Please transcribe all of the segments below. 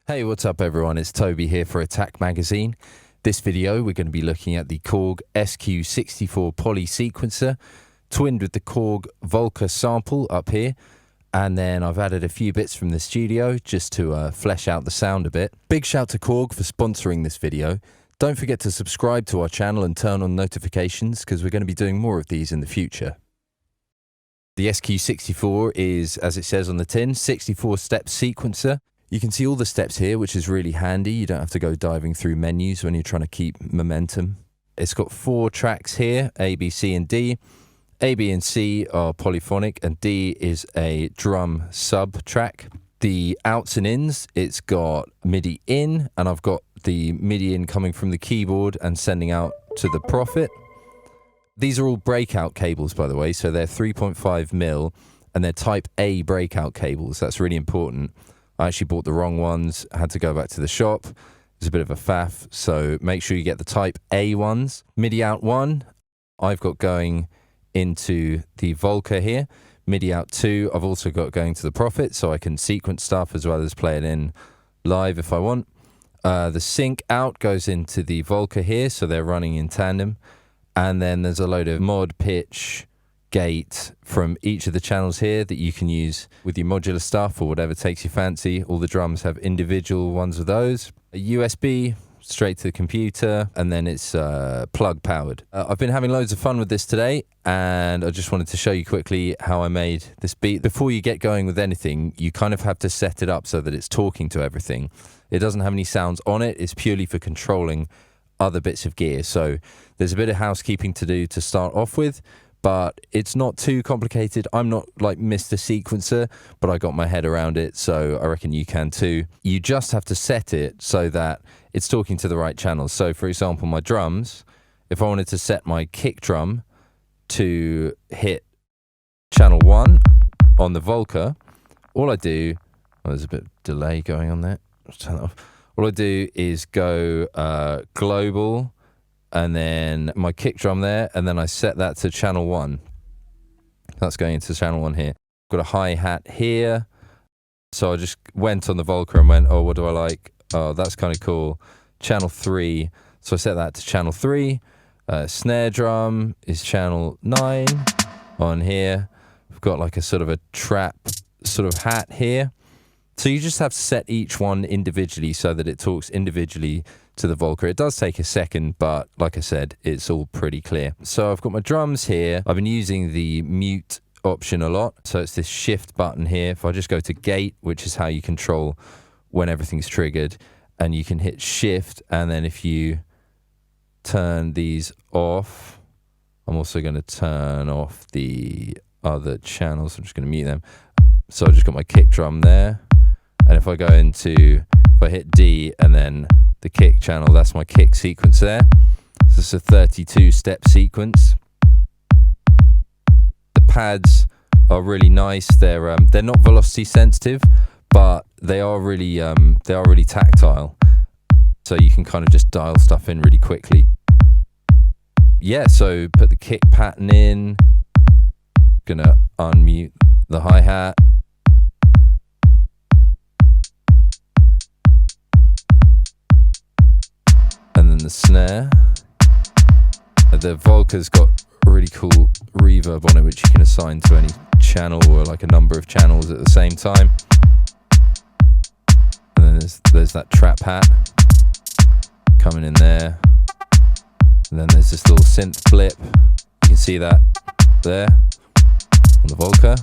Hey, what's up everyone? It's Toby here for Attack Magazine. This video we're going to be looking at the Korg SQ-64 poly sequencer, twinned with the Korg Volca sample up here, and then I've added a few bits from the studio just to flesh out the sound a bit. Big shout to Korg for sponsoring this video. Don't forget to subscribe to our channel and turn on notifications because we're going to be doing more of these in the future. The SQ-64 is, as it says on the tin, 64-step sequencer. You can see all the steps here, which is really handy. You don't have to go diving through menus when you're trying to keep momentum. It's got 4 tracks here, A, B, C, and D. A, B, and C are polyphonic, and D is a drum sub track. The outs and ins, it's got MIDI in, and I've got the MIDI in coming from the keyboard and sending out to the Prophet. These are all breakout cables, by the way, so they're 3.5mm, and they're type A breakout cables. That's really important. I actually bought the wrong ones, had to go back to the shop. It's a bit of a faff, so make sure you get the type A ones. MIDI out 1, I've got going into the Volca here. MIDI out 2, I've also got going to the Prophet, so I can sequence stuff as well as play it in live if I want. The sync out goes into the Volca here, so they're running in tandem. And then there's a load of mod, pitch, gate from each of the channels here that you can use with your modular stuff or whatever takes your fancy. All the drums have individual ones of those. A USB straight to the computer, and then it's plug powered. I've been having loads of fun with this today, and I just wanted to show you quickly how I made this beat. Before you get going with anything, you kind of have to set it up so that it's talking to everything. It doesn't have any sounds on it. It's purely for controlling other bits of gear. So there's a bit of housekeeping to do to start off with, but it's not too complicated. I'm not like Mr. Sequencer, but I got my head around it, so I reckon you can too. You just have to set it so that it's talking to the right channels. So for example, my drums, if I wanted to set my kick drum to hit channel 1 on the Volca, all I do, there's a bit of delay going on there. Let's turn that off. All I do is go global, and then my kick drum there, and then I set that to channel 1. That's going into channel 1 here. Got a hi-hat here. So I just went on the Volca and went, oh, what do I like? Oh, that's kind of cool. Channel 3. So I set that to channel 3. Snare drum is channel 9 on here. We've got like a sort of a trap sort of hat here. So you just have to set each one individually so that it talks individually to the Volca. It does take a second, but like I said, it's all pretty clear. So I've got my drums here. I've been using the mute option a lot. So it's this shift button here. If I just go to gate, which is how you control when everything's triggered, and you can hit shift, and then if you turn these off, I'm also going to turn off the other channels. I'm just going to mute them. So I just got my kick drum there. And if I go into, if I hit D and then the kick channel, that's my kick sequence there. So it's a 32-step sequence. The pads are really nice. They're not velocity sensitive, but they are really tactile. So you can kind of just dial stuff in really quickly. Yeah, so put the kick pattern in. Gonna unmute the hi-hat. And then the snare. The Volca's got a really cool reverb on it, which you can assign to any channel or like a number of channels at the same time. And then there's that trap hat coming in there. And then there's this little synth blip. You can see that there on the Volca.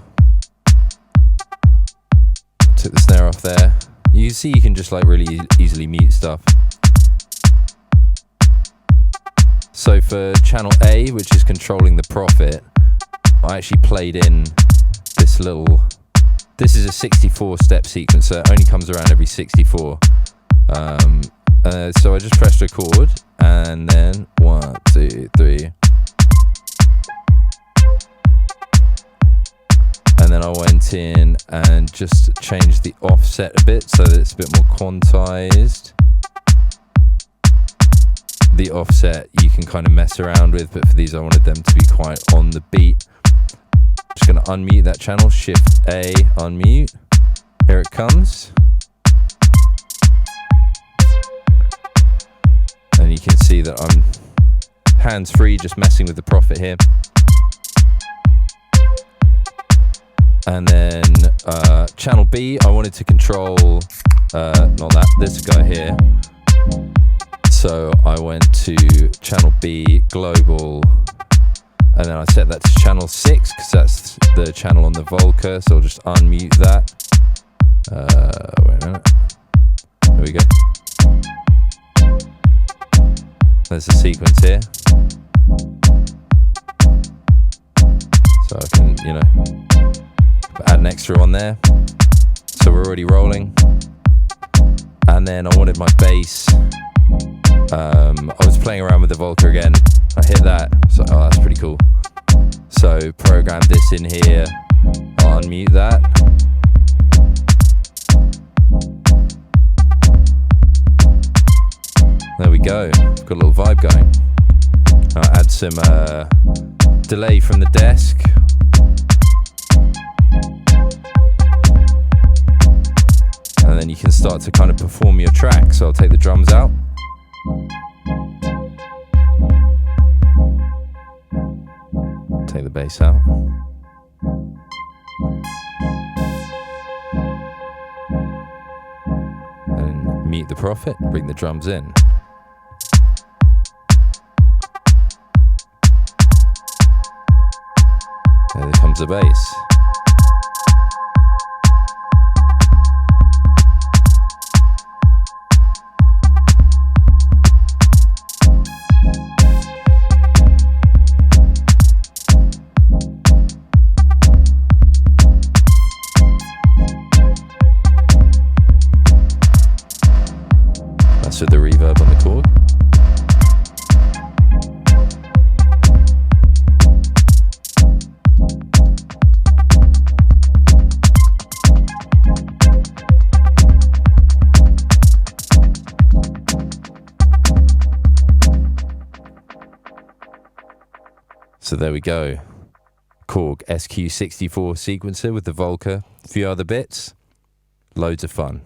Took the snare off there. You can see you can just like really easily mute stuff. So for channel A, which is controlling the Prophet, I actually played in this little, this is a 64-step sequencer. It only comes around every 64. So I just pressed record, and then 1, 2, 3. And then I went in and just changed the offset a bit so that it's a bit more quantized. The offset you can kind of mess around with, but for these I wanted them to be quite on the beat. Just going to unmute that channel, Shift A, unmute. Here it comes. And you can see that I'm hands-free, just messing with the Prophet here. And then channel B, I wanted to control, not that, this guy here. So I went to channel B, global, and then I set that to channel 6, because that's the channel on the Volca, so I'll just unmute that. Wait a minute. There we go. There's the sequence here. So I can, you know, add an extra on there. So we're already rolling. And then I wanted my bass. I was playing around with the Volca again. I hit that. So, oh, that's pretty cool. So program this in here. I'll unmute that. There we go. Got a little vibe going. I'll add some delay from the desk. And then you can start to kind of perform your track. So I'll take the drums out. Take the bass out. And mute the Prophet, bring the drums in. There comes the bass. That's with the reverb on the Korg. So there we go. Korg SQ-64 sequencer with the Volca. A few other bits. Loads of fun.